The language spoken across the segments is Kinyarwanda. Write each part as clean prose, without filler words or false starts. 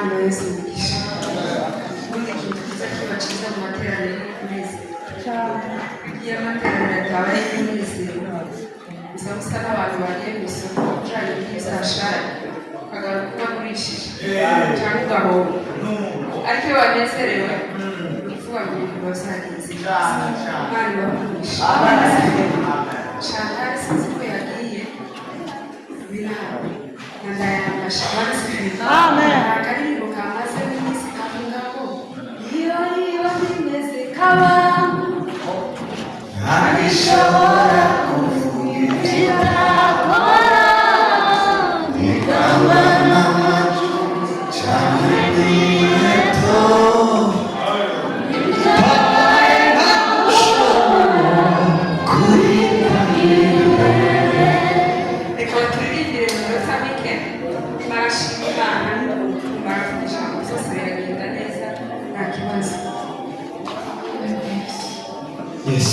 Imana Yesu umugisha. Ubundi ikintu kiza kiba cyiza mu materaniro yo kunezerwa. Iyo amateraniro atabaye y'umunezero, usanga usa n'abantu bagiye mu isoko ujyanye n'ibizashari, ukagaruka utagurishije cyangwa ugahomba. Ariko iyo wanezerewe, uvuga ngo ibintu bazagenze neza. Imana ibakumisha. Shantari sinzi ko yagiye binahawe. Ndayambasha bansifiwe. Amen. Akaririmbo kamaze iminsi kavuga ngo iyo bimeze kabantu abishobora kuvugira akora nikaba n'amaju cyane n'inkweto bitabaye ntagushobora kurihahira. Reka turirimbire mu minota mike barashima Imana baravugisha ngo byose biragenda neza nta kibazo. Yes.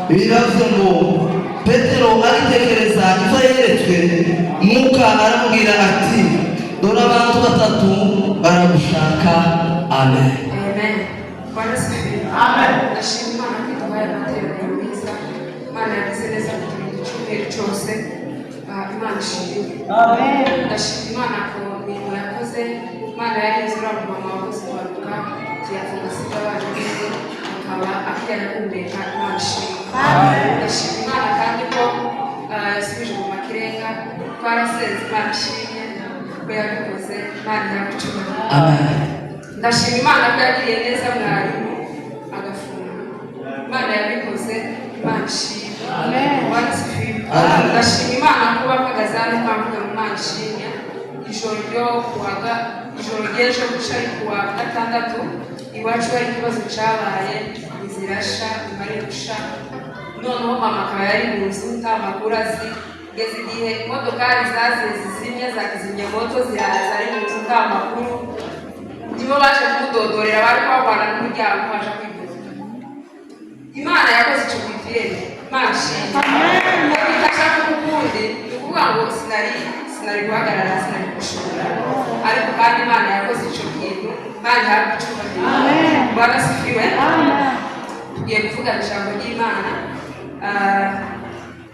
Biravuze ngo Petero ari yeretswe Mwuka aramubwira ati dore abantu batatu baragushaka. Amen. Amen. Bwana sifiwe. Amen. Ndashima Imana ko iduhaye amateraniro meza. Imana yagize neza kuturinda icyumweru cyose. Imana ishimwe. Amen. Ndashima Imana ko imirimo yakoze. Imana yarinze uriya mumama wakoze impanuka kiyafunga sida abana neza akaba akiyana kumureka. Imana ishimwe. Amen. Ndashima Imana kandi ko yasubije mu makirenga twarasenze. Imana ishimwe ko yabikoze. Imana yagucumura. Amen. Ndashima Imana ko yagiriye neza mwarimu agafunga. Imana yabikoze. Imana ishimwe. Amen. Bwana sifiwe. Ndashima Imana ko bapagaze hano kwavuga mu Imana ishimwe ijoro ry'ejo guca ari kuwa gatandatu iwacu hari ikibazo cyabaye izirasha imare gusha noneho mama akaba yari mu nzu nta makuru azi ngeze igihe imodokari zaziye zizimye za kizimyamoto ziraza ari mu nzu nta makuru nibo baje kumudodorera bari kwabana n'umuryango baje kwivuza. Imana yakoze icyo gifiyeri. Imana ishimwe. Ndashaka kukundi ni ukuvuga ngo sinari guhagarara sinari gushobora ariko kandi Imana yakoze icyo kintu. Imana ihabwe icyubahiro. Bwana sifiwe. Tugiye kuvugana ijambo ry'Imana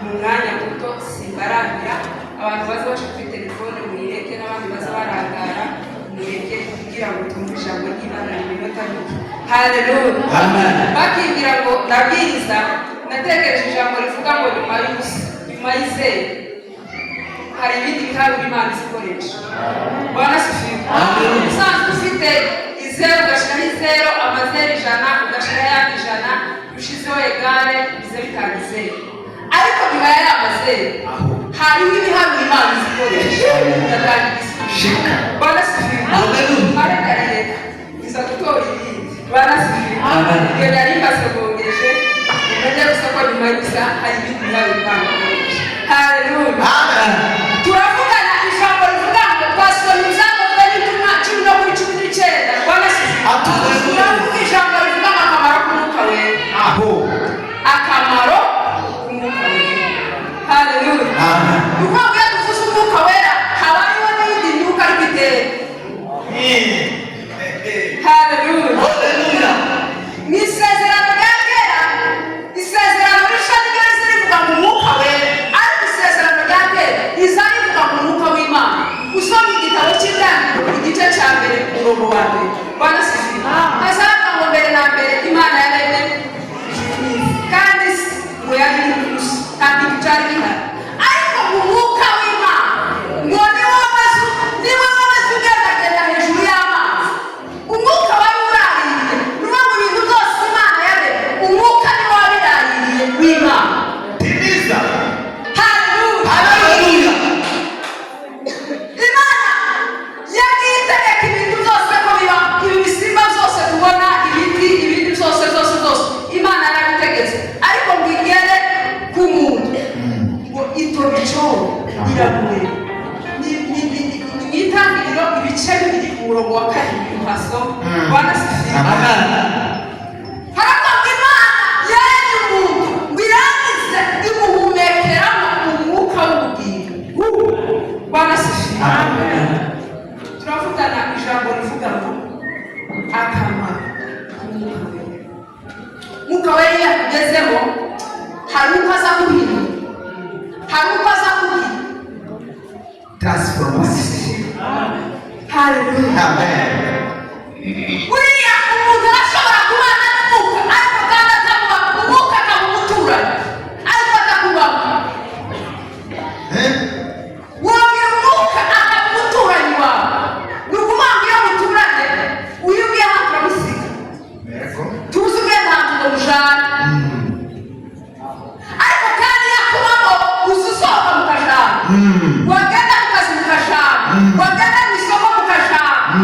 mu mwanya muto simbarangira. Abantu baza baje kuri telefone mwireke n'abandi baza barangara mwireke kugira ngo twumve ijambo ry'Imana mu minota mike. Haleluya. Amen. Bakibwira ngo ndabwiriza natekereje ijambo rivuga ngo nyuma y'izero hari ibindi bihabura Imana izikoresha. Bwana sifiwe. Usanzwe ufite izero ugashyiraho izero amazero 100 ugashyiraho ayandi 100 ushizeho egare bize bitanga izero ariko nyuma y'aya amazero hariho ibihabura Imana izikoresha. Ndatanga igisubizo. Bwana sifiwe. Arekarire iza gutora ibindi. Bwana sifiwe. Iyo nari maze bongeje umenye gusa ko nyuma y'isa hari ibindi bihabura Imana izikoresha. Haleluya. Turavugana ijambo rivuga ngo twasomye ibyakozwe n'intumwa 10:19. Bwana sifiwe. Turavuga ijambo rivuga ngo akamaro k'umwuka wera. Akamaro k'umwuka wera. Haleluya. Nuko iyo tuvuze umwuka wera haba hariho n'indi myuka ariko itera. Haleluya. Ni isezerano rya kera. Isezerano rishya ryahise rivuga ngo umwuka wera ariko isezerano rya kera riza rivuga ngo umwuka w'Imana. Usoma igitabo cy'Itangiriro igice cya mbere umurongo wa mbere. Bwana sifiwe. Hazavuga ngo mbere na mbere Imana yaremye kandi ngo yari gusa kandi cyari gihari ariko umwuka w'Imana ngo niwo wamaze ugendagenda hejuru y'amazi. Umwuka wari uraririye niwo mu bintu byose Imana yaremye umwuka niwo wabiraririye w'Imana. Timiza. Haleluya. Imana yagiye itegeka ibintu byose ko biba ibi bisimba byose tubona ibiti ibindi byose Imana yarabitegetse ariko ngo igere ku muntu ngo itobico iramure. N'Itangiriro ibice bibiri ku murongo wa 7 hasoma. Bwana sifiwe. Haravuga Imana yaremye umuntu ngo irangize imuhumekeramo umwuka w'ubugingo. Bwana sifiwe. Turavugana ijambo rivuga ngo akamaro k'umwuka wera. Umwuka wera iyo akugezeho hari uko aza guhindura, hari uko aza kugira transformation. Haleluya. Amen. Uriya umuntu arashobora kubana n'umwuka ariko kandi akamuba umwuka akamuturanye ariko akakubaho. Wongera umwuka akamuturanye wawe ni ukuvuga ngo iyo muturanye uyu ngiye hafi uramusiga tuzi ugenda hantu ngo mujane ariko kandi yakubamo uza usohoka mukajana wagenda mu kazi mukajana wagenda mu isoko mukajana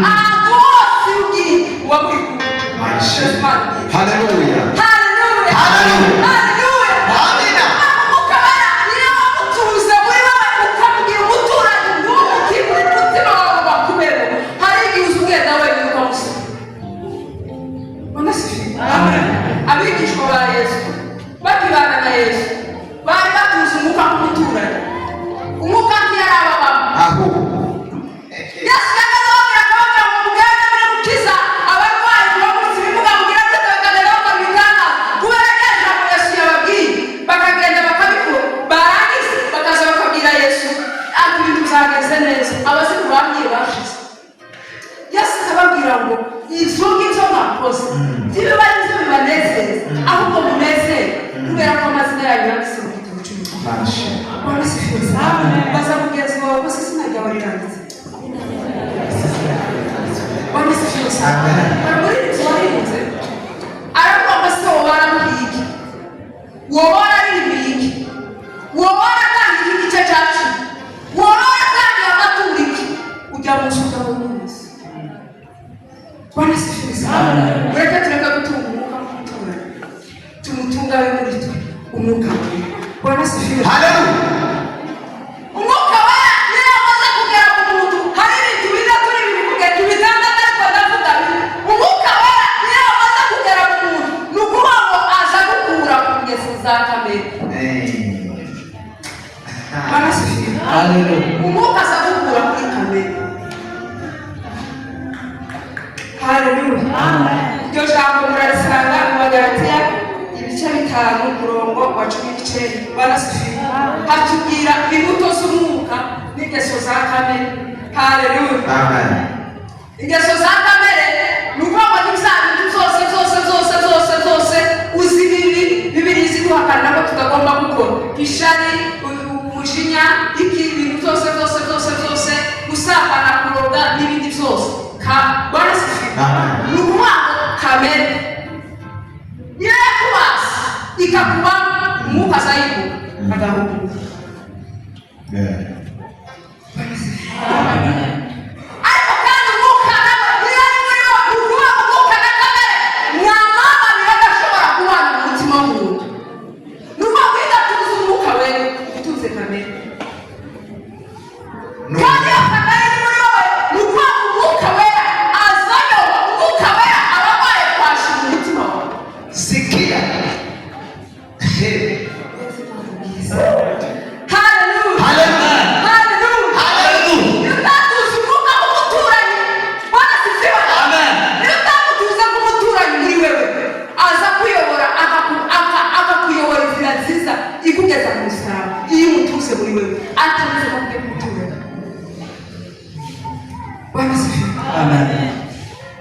ahantu hose iyo ugiye uba muri kumwe. Haleluya. Haleluya. Amina. Umwuka wera niyo wamutuze muri wowe ukamugira umuturanyi n'umukimuri umutima wawe bakubeho hari igihe uza ugenda wenyine ukamusiga. Bwana sifiwe. Abigishwa ba Yesu bakibana na Yesu bari batuze umwuka w'umuturanyi. Umwuka Bwana sifiwe sana. Baza mugezi wawe ko sisi najya warirangiza. Bwana sifiwe sana. Muri twarinze. Ariko baso baramuhiki. Wobora ribiki. Wobora kandi igice cyacu. Wobora kandi abaturiki. Ujya mushuka mu munsi. Bwana sifiwe sana. Reka tureka gutunga umutura. Tumutunga we muri twe. Umwuka we. Bwana sifiwe. Haleluya. Umwuka we niyo amaze kugera ku muntu hari ibintu biza turi bivuge tubizanga ariko ndavuga umwuka we niyo amaze kugera ku muntu nukuba ngo aza gukura ku ngeso za kamere. Bwana sifiwe. Haleluya. Umwuka aza gukura kuri kamere. Haleluya. Amen. Iryo jambo murarisanga mu Bagalatiya ibice 5 umurongo wa 19. Bwana sifiwe. Hatubwira imbuto z'umwuka n'ingeso za kamere. Haleluya. Amen. Ingeso za kamere nuko n'ibyaha zose uzi bibiri ziduhakana ko tutagomba gukora. Ishari, umujinya, ibintu byose gusambana, kuroga n'ibindi byose. Bwana sifiwe. Nuko kamere yekubaza ikakuba umwuka zayibu agahugu. Ariko kandi umwuka nawe niyo ari muri wo ukuba umwuka na kamere mwamama biragashobora kubana mu mutima w'umuntu. Nuko kwidatuza umwuka we utuze kamere. Kandi iyo kamere ni muri wowe nuko umwuka we azayo umwuka we ababaye kwashi mu mutima wawe. Sikia. Hallelujah. Hallelujah. Hallelujah. Hallelujah. Utatuza umwuka w'umuturanyi. Bwana sifiwe. Amen. Utatuza k'umuturanyi muri wewe aza kuyobora akakuyobora inzira nziza ikugeza mu musaraba. Iyo umutuze muri wewe atameze nk'ubwe kumuturanyi. Bwana sifiwe. Amen.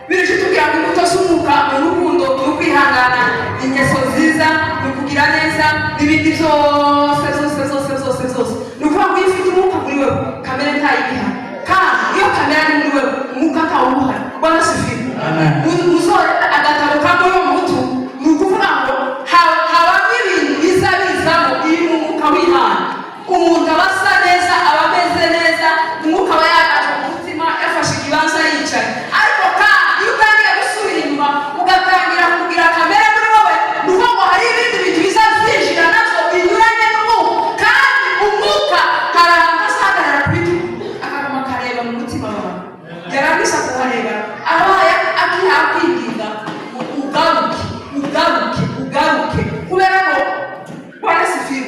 Birije tugira ngo imbuto z'umwuka urukundo no kwihangana ingeso nziza no kugira neza n'ibindi byose nukuvuga ngo iyo ufite umwuka muri wewe kamere ntayibiha kandi iyo kamere ari muri wewe umwuka akawubuhana. Bwana sifiwe. Uzore agatabo kamwe yo mutu ni ukuvuga ngo habamo ibintu biza bizamo iyo umwuka w'Imana umuntu aba asa neza aba ameze neza umwuka aba yagaje mu mutima yafashe ikibanza yicaye. Ariko kandi iyo utangiye gusubira inyuma ugatangira kugira kamere muri wowe nuko ngo hari ibindi bintu biza byinjira nazo binyuranye n'umwuka kandi umwuka hari ahantu asagarara ku bitugu akaguma akareba mu mutima wawe yarangiza kuhareba abaye akiha kwinginga ugaruke kubera ko Bwana sifiwe.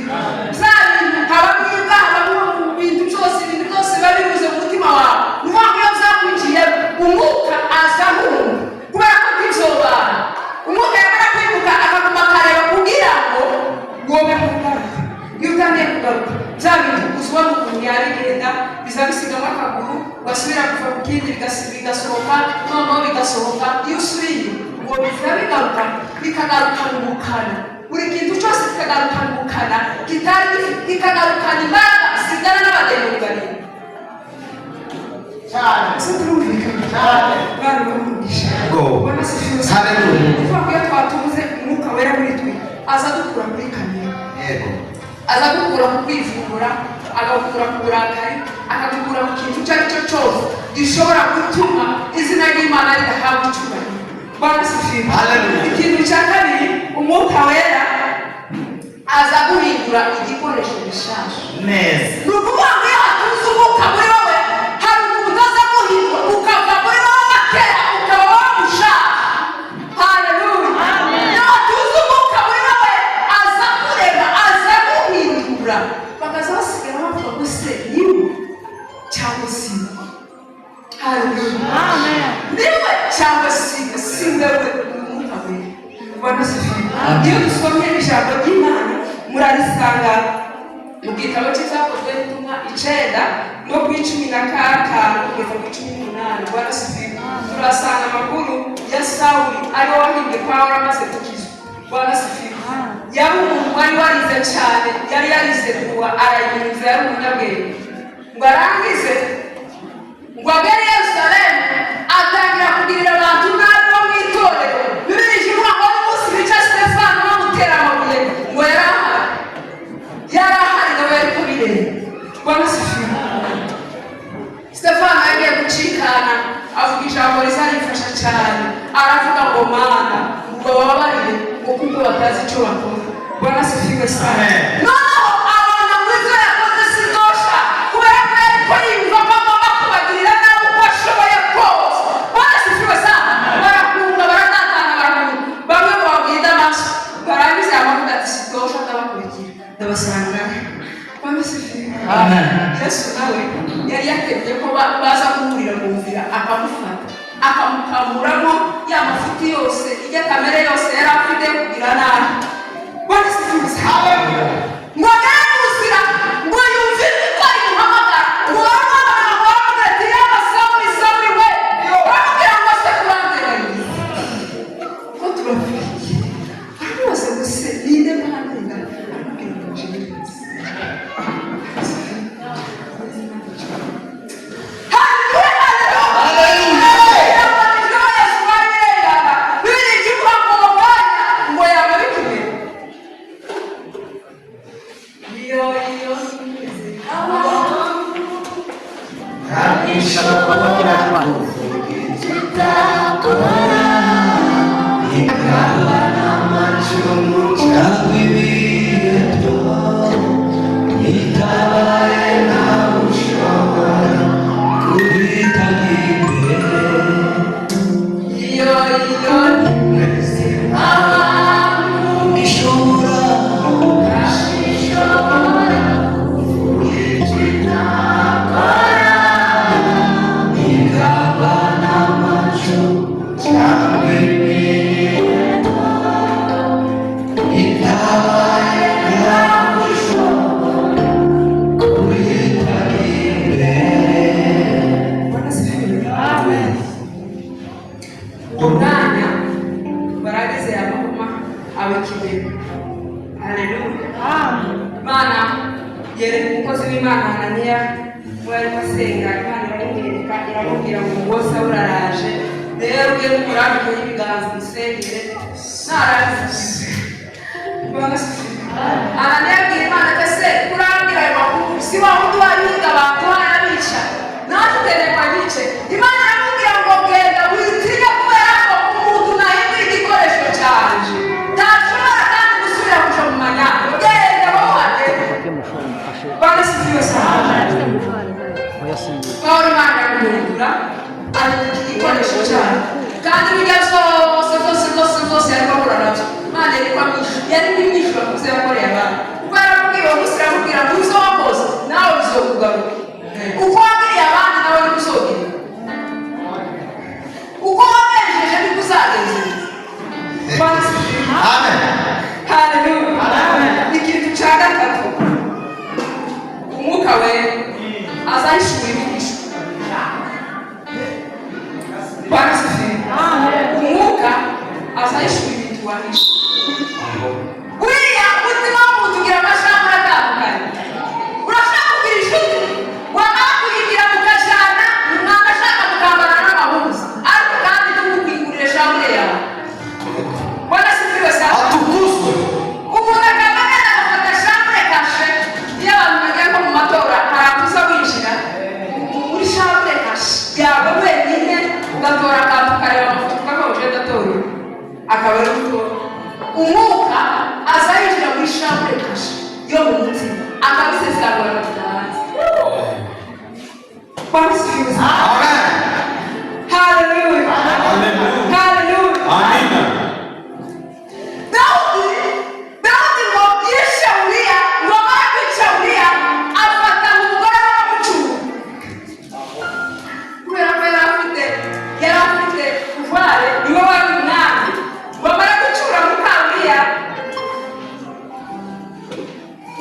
Bya bintu habamo ibyaha habamo ibintu byose biba bibuze mu mutima wawe nuko iyo byakwinjiye umwuka azahunga kubera ko bw'izobana umwuka yamara kwibuka akaguma akareba kugira ngo wowe kugaruka. Iyo utangiye kugaruka bya bintu uzwa n'ukuntu yabigenda biza bisigamo akaguru ugasubira kuva ku kindi bigasohoka noneho bigasohoka. Iyo usubiye ngo biza bigaruka bikagarukana ubukana buri kintu cyose kikagarukana ubukana kikagarukana imbaraga bisigana n'abadayimoni barimo. Bwana umugisha. Bwana sifiwe. Hallelujah. Kuvuga ko iyo twatubuze umwuka wera muri twe aza dukura muri kamere. Yego. Aza dukura ku kwivumbura agakura ku burakari akadukura mu kintu icyo ari cyo cyose gishobora gutuma izina ry'Imana ridahabwa icyubahiro. Bwana sifiwe. Hallelujah. Ikintu cya kabiri umwuka wera aza guhindura igikoresho gishaje. Neza. Ni ukuvuga ngo iyo hatuze umwuka muri wowe hari umuntu uza guhindura ukava muri wowe bakera ukaba wamushaje. Haleluya. Iyo hatuze umwuka muri wowe aza kureba aza guhindura bakaza basigara bavuga ngo se niwe cyangwa si haleluya. Niwe cyangwa si wewe umwuka wera. Bwana sifiwe. Iyo dusomye ijambo ry'Imana murarisanga mu gitabo cy'ibyakozwe n'intumwa 9 no ku 15 kugeza ku 18. Bwana sifiwe. Turasanga amakuru ya Sawuli ariwe wahimbye Pawulo amaze gukizwa. Bwana sifiwe. yari umuntu wari warize cyane, yari yarize kuba arayiriza, yari umunyabwenge. Ngo arangize ngo agere i Yerusalemu atangira kugirira abantu nabi bo mu itorero. Bibiliya ivuga ngo umunsi bica Sitefano bamutera amabuye ngo yari ahari nawe yari kubireba. Bwana asifiwe. Sitefano yagiye gucikana avuga ijambo rizarifasha cyane, aravuga ngo Mana ngo bababarire ngo kuko batazi icyo bakora. Bwana asifiwe sana. Noneho abona ngo ibyo yakoze si dosha, kubera ko yari yumva ko agomba kubagirira nabi uko ashoboye kose. Bwana asifiwe sana. Barakunga baratatana barakunga, bamwe babwira amaso barangiza amavuga ati si dosha, ndabakurikira ndabasanga. Bwana asifiwe. Amen. Yesu nawe yari yategetse ko baza kumurira mu nzira akamufata akamukamuramo ya mafuti yose ijya kamere yose yari afite kugira nabi. Bwana asifiwe. Ngo agere mu nzira ngo yumve ko imuhamagara, ngo baramwamagara ngo baramubwira ati yaba Sawuli Sawuli we, baramubwira ngo se kuranderanye ko turafite aramubaza ngo se ninde mwandenga, aramubwira ngo Jesu.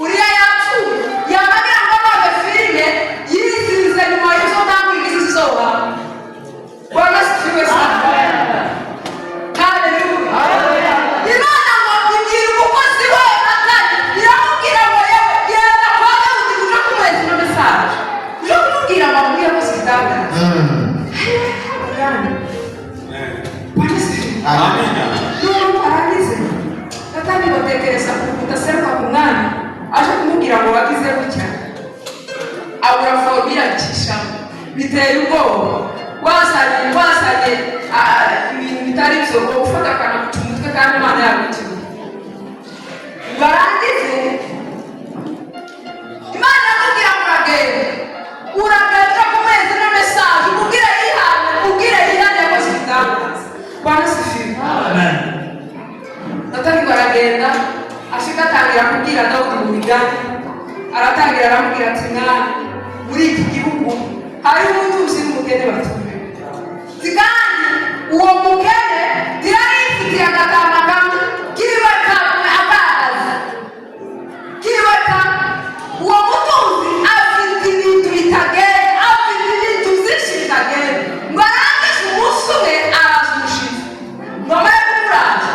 Uriya yapfuye, yamagira ngo none filime yizize nyuma y'izo ntambwe igize izuba. abura formula ikishamo biteye ubwoba wasanye ibintu bitari byo gufata akana ku mutwe kandi Imana yabitiwe barangize Imana yamubwira uragenda kumeze na message ubwire yihane yakoze igitangaza Bwana sifiwe amen Natani baragenda ashika atangira kubwira Dawudi mu migani aratangira aramubwira ati muri iki gihugu hari umutuzi n'umukene batuye kandi uwo mukene dirayifitiye agatama kamwe kibaka akazi kibaka uwo mutuzi afite ibintu bitagere afite ibintu byinshi bitagere ngo arangize umunsi umwe araza umushizi ngo amare kumuraza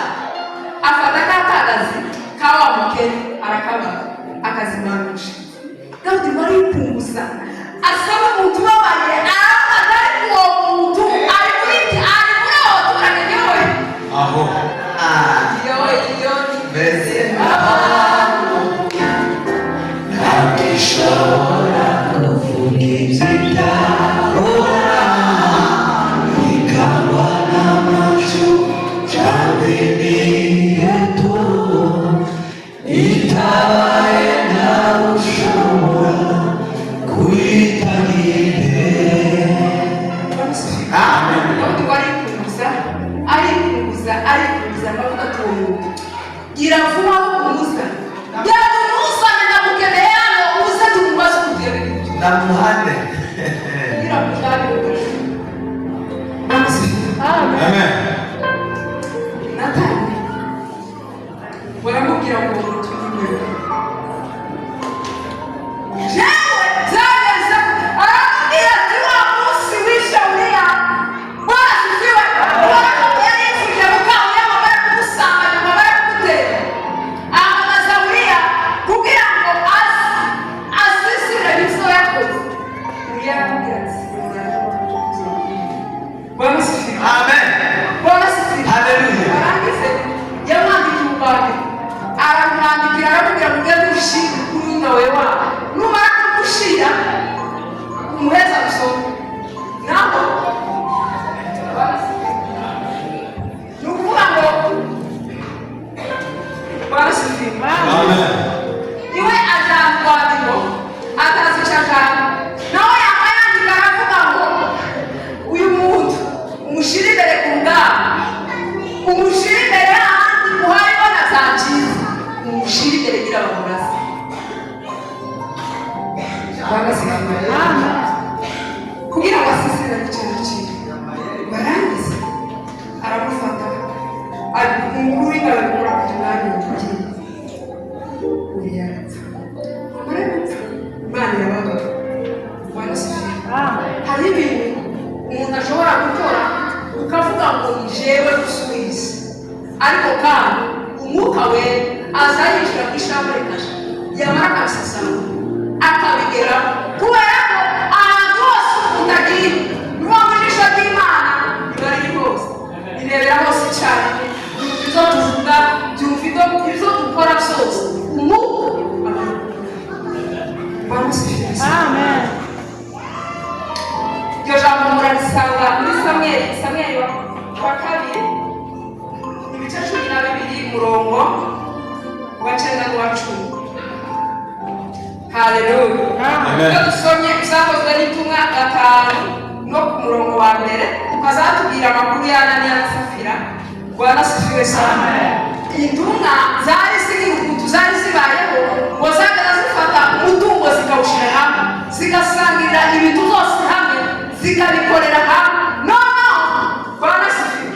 afata akakazi kawa mukene arakabaka akazimanusha Dawudi baripunguza asaba umuntu babaye arafata ariko uwo muntu ari muri abaturage yewe aho iyo mbese ntabishobora kuvuga iby'ibyaho ikangwa n'amacu cyangwa imiheto itabaye ntawe ushobora kuyitangire. Amen. Dawudi aripunguza amavuga atuwe gira vuba umuza yamuza ndamukeneye hano uze tumubaze kugera ndamuhane gira mutari Amen. Natani baramubwira ngo tujye jewe zageze arambwira ati wa munsi wishe uriya wasifiwe yari yifuje gukanga amabara kumusambanya amabara kugutera ahamagaza uriya kugira ngo asisire ibyo yakoze uriya aramubwira ati Bwana sifiwe Amen. Bwana sifiwe Hallelujah. arangize yamwandikira ubwambere aramwandikira aramubwira ngo ugende ushire kuri nawe wawe numara kugushira umuheza gusoma naho ni ukuvuga ngo barasifiwe Amen. iwe ajyana urwandiko atazicakana nawe yaba yandika aravuga ngo uyu muntu umushyire imbere ku ngamba umushyire imbere y'ahandi muhariho na za cyiza umushyire imbere gira bamurasa kugira ngo asisire ikintu cyiza barangiza aramufata umukuru w'ingabo bikora ku mwanya w'umugeni uriya Imana irababara Bwana sifiwe hari ibintu umuntu ashobora gukora ukavuga ngo ni jewe gusubiza ariko kandi umwuka we aza yinjira mu ijambo rikasha yamara akabisasana akabigeraho kubera ko ahantu hose utagiye niba mu jisho ry'Imana riba riri hose rirebera hose cyane byumva ibyo tuvuga byumva ibyo dukora byose umwuka Bwana sifiwe Amen. iryo jambo murarisanga muri Samweli wa kabiri ibice 12 umurongo wa 9 n'uwa 10. Haleluya. Iyo dusomye ibyakozwe n'intumwa 5 no ku murongo wa mbere ukazatubwira amakuru ya Ananiya na Safira Bwana sifiwe sana. Intumwa zari z'igihugu zari zibayeho ngo zagenda zifata umutungo zikawushyira hamwe zigasangirira ibintu byose hamwe zikabikorera hamwe Bwana sifiwe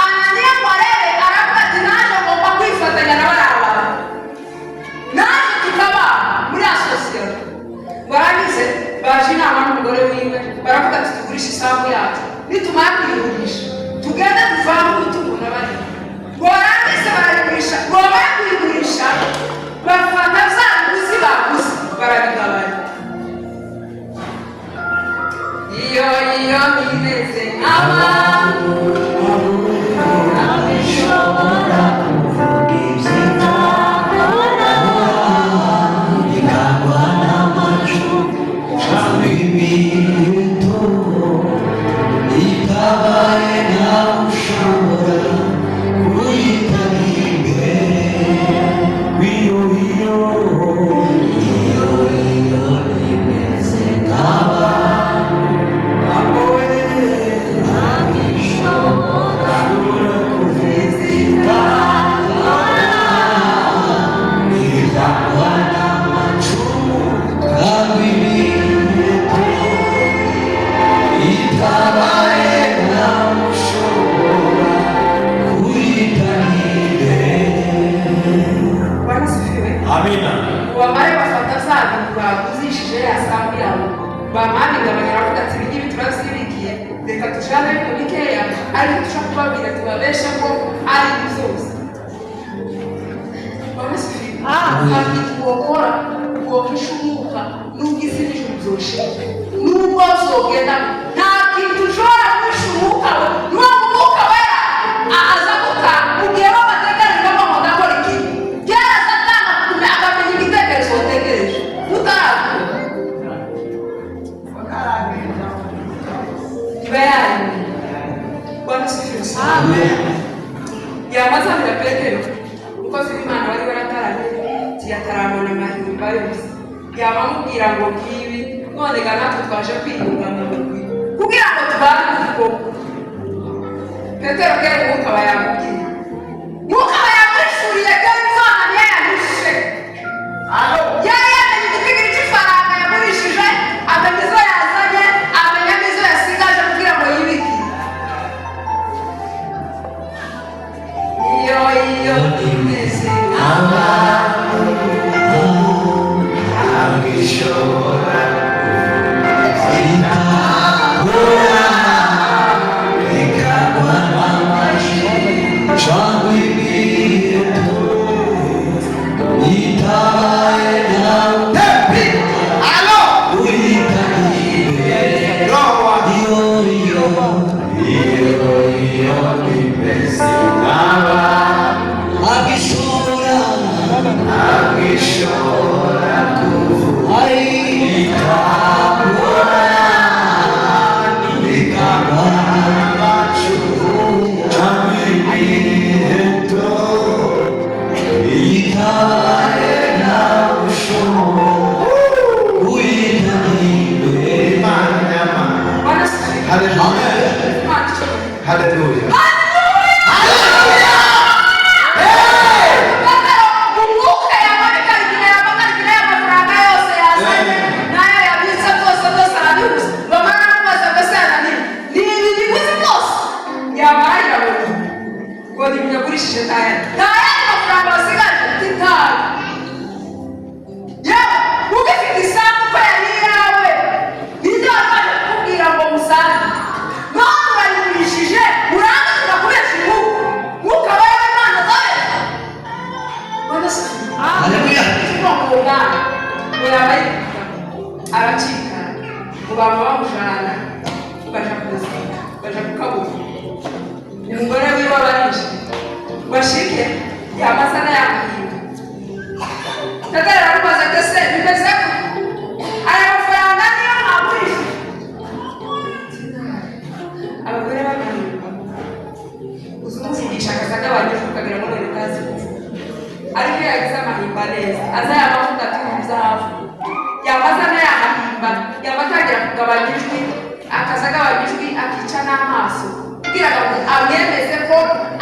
Ananiya ngo arebe aravuga ati naje ngomba kwifatanya na bariya naje tukaba muri asosiyete barangize baje inama n'umugore wiwe baravuga ati tugurishe isambu yacu nitumara kuyigurisha tugende tuvane umutungo na bariya barangize barayigurisha bamara kuyigurisha bafata za nguzi baguze barabigabanya iyo bimeze nk'abantu ntabishobora kuvuga iby'Imana ikangwa n'amacu basaza bakuzishije yasambu yabo bamwandika abanyaravuga ati ibingibi turabisibikiye reka dushane ariko bikeya ariko dushaka kubabwira tubabesha ko ari zose kandi uwokora uwokisha umwuka nubwo isi n'ijuru byoshira nubwo uzogenda nta kintu ushobora kwisha umwuka we n'uwo mwuka wera azamuka mugihe babategereje bamubona akora ikintu kera satani akamenya igitekerezo wategereje utarakora iba yarimye Bwana sifiwe sana yamazanira Petero umukozi w'Imana wari warataramye tiyatarabona amahimba yose yabamubwira ngo ngibi none ga natwe twaje kwiyungana kugira ngo tubane kuko Petero kera umwuka bayamubwiye mwuka bayamwishuriye kandi Imana niyo yamushe yari yamenye igipigiri cy'ifaranga yagurishije amenya izo yazanye amenya n'izo yasigaje kugira ngo yibike iyo imeze abishobora ikagwa n'amashyi cyangwa ibintu itabaye nawe uyitahiye iyo imeze nk'aba agishobora kuvuga ikagwa ikagwa n'amacu cyangwa ibintu itabaye nawe ushobora uyitahiye Hallelujah. aracika ubama bamujana baja kukabura umugore wiwe abarije bashike yamasana yamuhinga Petero aramubaza ati ese bimeze ko aya mafaranga niyo mwagurisha abagore baganira uzi umuzigisha akazagabanyije ukagira ngo none utazi ariko iyo yagize amahimba neza aza yamavuta atumiza hafi yamazana yamahimba yamatangira kugabanya ijwi akaza agabanya ijwi akica n'amaso kugira ngo amwemeze ko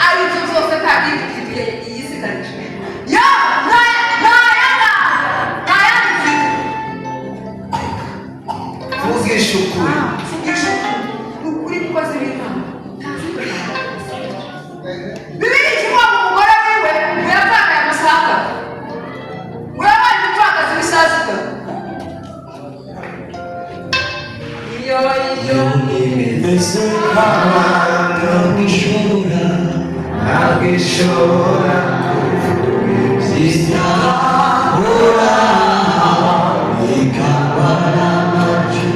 ari byo byose nta kindi kintu yisigarije vugisha ukuri ukuri kukoze ibintu bibiri ikivuga mu mugore wiwe ngo yapfakaye amasaka ngo yabaye umupfakazi w'isaha zitatu iyo imeze nk'abantu ntagishobora zizahora ikagwa n'amacu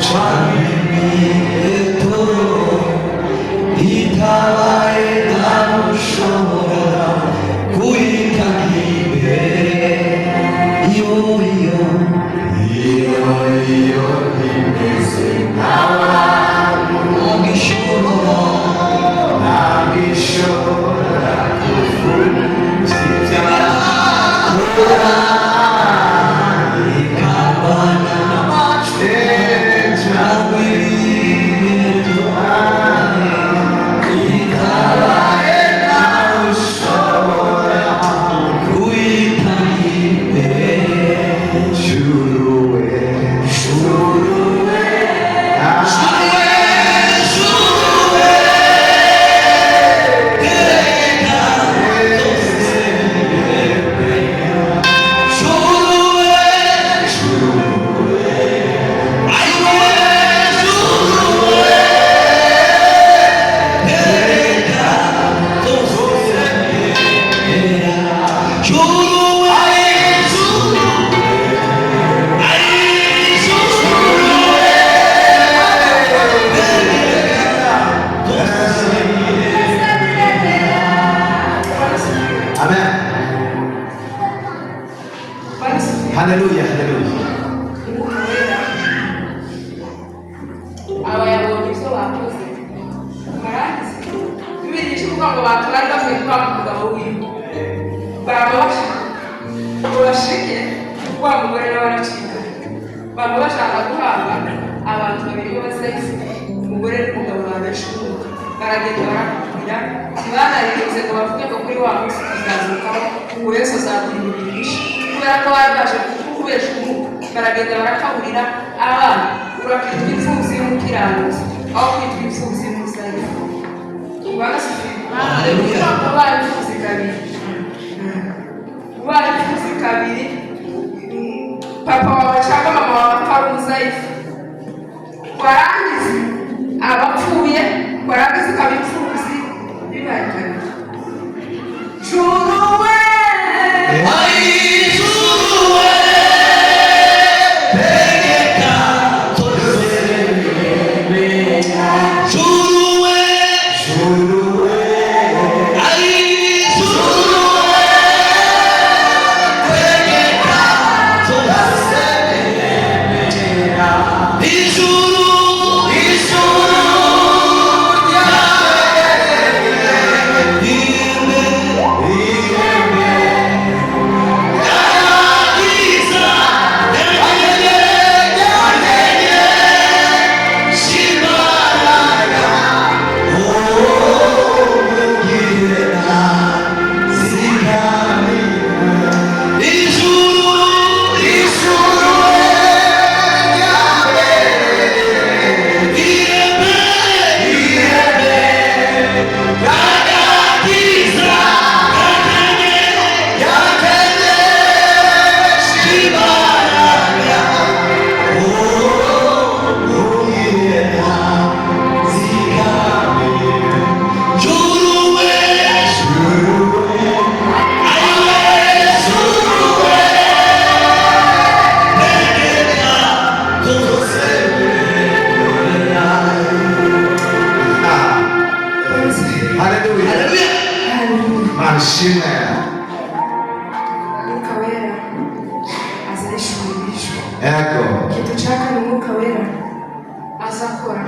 cyangwa imiheto itabaye ntawe ushobora kuyitahiye iyo imeze nk'abantu ntagishobora kuvuga ikagwa n'amacu cyangwa imiheto itabaye ntawe ushobora kuyitahiye shuruwe abayabonye ibyo bakoze barangiza bibirisha kuvuga ngo batwari bakwiye kuba umugabo wiwe barababasha ngo bashike wa mugore nawe aracika baba bashaka guhabwa abantu babiri b'abasayizi umugore n'umugabo babeshuwe baragenda barakubwira ntibanarinze ngo bavuge ngo kuri wa munsi tuzazukaho ubu wese azakuribirisha kubera ko bari baje kubesha umwuka baragenda barakaburira abana urakitwa imfubyi y'umukiranutsi aho kwitwa imfubyi y'umusayizi barasubira ubaye imfubyi kabiri ubaye imfubyi kabiri papa wawe cyangwa mama wawe atari umusayizi warangiza abapfuye warangiza ukaba imfubyi bibaye kabiri juruwe kitu chake ni Mwuka Wera azakora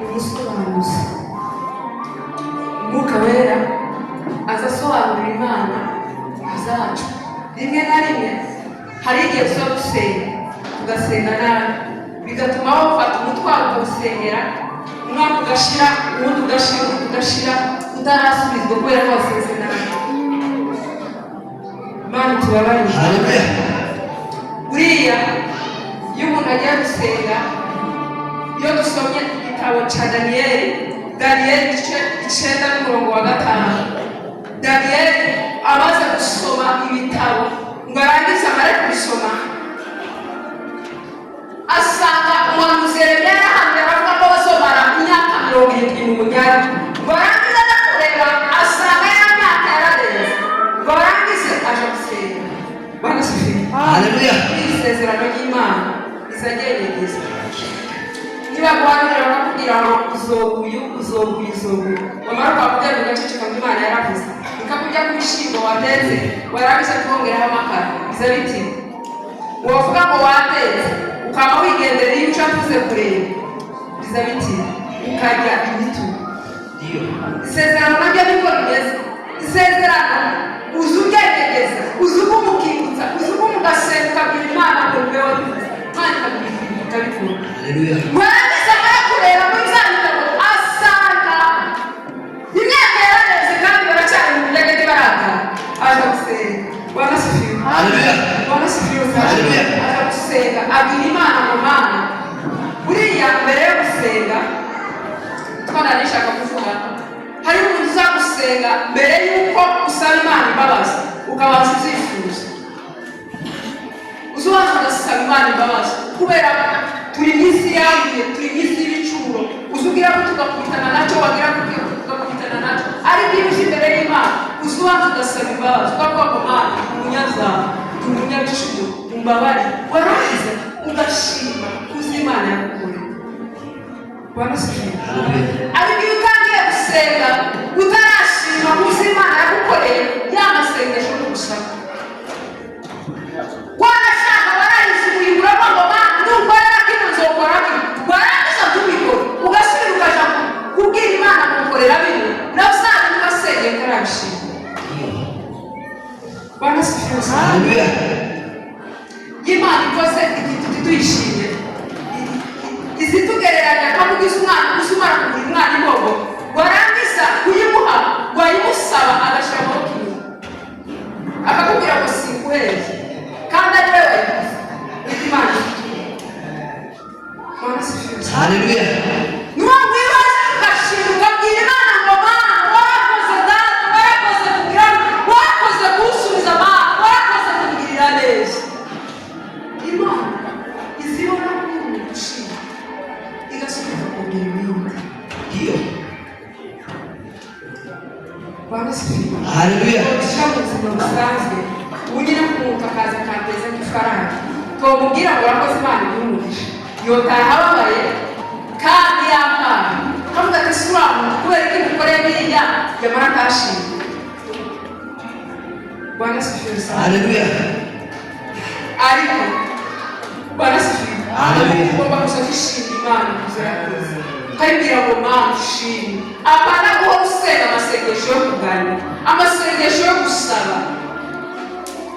umusobanuzi. Mwuka Wera azasobanurira Imana azacu. Rimwe na rimwe hari igihe tuza gusenga tugasenga nabi bigatuma bafata umutwaro ukawusengera umwaka ugashira uwundi ugashira uwundi ugashira utarasubizwa kubera ko wasenze nabi. Imana tubabarire. Buriya iyo umuntu agiye gusenga, iyo dusomye igitabo cya Daniyeli 9:5, Daniyeli amaze gusoma ibitabo ngo arangize amare kubisoma asanga umuhanuzi Yeremiya yarahamye aravuga ko bazomara imyaka 70 mu bunyage. Ngo arangize kureba asanga ya myaka yararenze. Ngo arangize aje gusenga. Bwana sifiwe. Haleluya. Isezerano ry'Imana izagerageza. Niba guhanira bakubwira ngo uzoguyu wamara kwakubwira ngo gaceceka ngo Imana yaravuze ikakujya ku bishyimbo wateze warabize kongeraho amakara biza biti wavuga ngo wateze ukaba wigendera iyo ucavuze kureba biza biti ukarya ibitugu. Isezerano nabyo niko bimeze. Isezerano uzugerageza uzugumukibutsa uzugumugasenga ukabwira Imana ngo niwe wabivuze Imana ikabikora. Haleluya. Mwarangiza kureba muri za bitabo asanga imyaka yaraneze kandi baracyari mu byagati baraka aza gusenga. Bwana sifiwe. Haleluya. Bwana sifiwe. Haleluya. Aza gusenga abwira Imana ngo Mana buriya mbere yo gusenga twananishaka kuvuga hari umuntu uza gusenga mbere y'uko usaba Imana imbabazi ukabanza uzifuza uzubanza ugasaba Imana imbabazi kubera turi n'isi yanduye turi n'isi y'ibicuro uzugira ko tugakubitana nacyo wagira ko tugakubitana nacyo ariko iyo uje imbere y'Imana uzubanza ugasaba imbabazi ukavuga ngo Mana umunyazaha umunyagiciro umbabare warangiza ugashima kuzi Imana yagukoreye. Bwana sifiwe. Ariko iyo utangiye gusenga utarashima kuzi Imana yagukoreye ya masengesho n'ubushaka wanashaka dukoze igiti tuyishimye izitugereranya kandi umwana usumara kugura umwana imbogo warangiza kuyimuha wayimusaba agashira amaboko inyuma akakubwira ngo singuhereze kandi ari we wayimuha Imana Haleluya. Nubwo wibaza ugashinga ubwira Imana ngo Mana warakoze data warakoze kugira warakoze kunsubiza Mana warakoze kungirira neza Imana izibona kuri gushima igasubiza kubwira ibindi Iyo. barasifiwe Haleluya. ubuzima busanzwe unyine kumuka akaza akateza nk'ifaranga tomubwira ngo urakoze Imana y'umugisha yotaha ababaye kandi yapana kavuga ati suramu kubera ko imikorere biriya yamara atashimye barasifiwe Haleluya. ariko barasifiwe Haleluya. ugomba gusa kwishimira Imana kuzirakoze ukayibwira ngo Mana ushimwe apana guhora usenga amasengesho yo kuganira amasengesho yo gusaba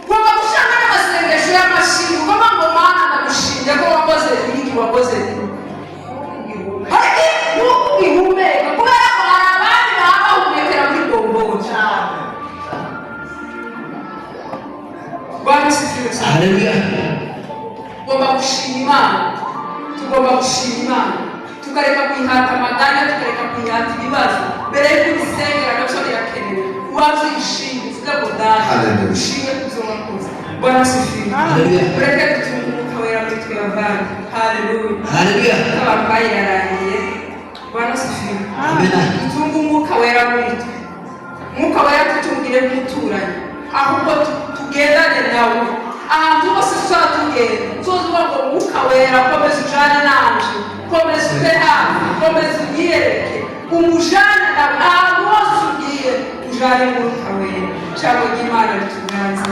ugomba gushaka n'amasengesho y'amashimwe ugomba ngo Mana ndagushimye ko wakoze iki wakoze iki ariko ihumeka kubera ko hari abandi baba bahumekera muri bomboni barasifiwe Haleluya. tugomba gushima Imana tugomba gushima Imana tukareka kwihata amaganya tukareka kwihata ibibazo mbere y'uko ubisengera nabyo birakenewe waza uyishime uvuge ngo data ushime kubyo wakoze barasifiwe ureke gutunga umwuka wera muri twe bavandi haleluya Haleluya. abantu bayirarangiye barasifiwe Amen. dutunge umwuka wera muri twe umwuka wera tutungire nk'umuturanyi ahubwo tugendane nawe ahantu hose tuzaba tugenda tuzuba ngo umwuka wera komeza ujane nanje komeza ube hafi komeza unyereke umujane nawe ahantu hose ugiye ujane umwuka wera ijambo ry'Imana rituganza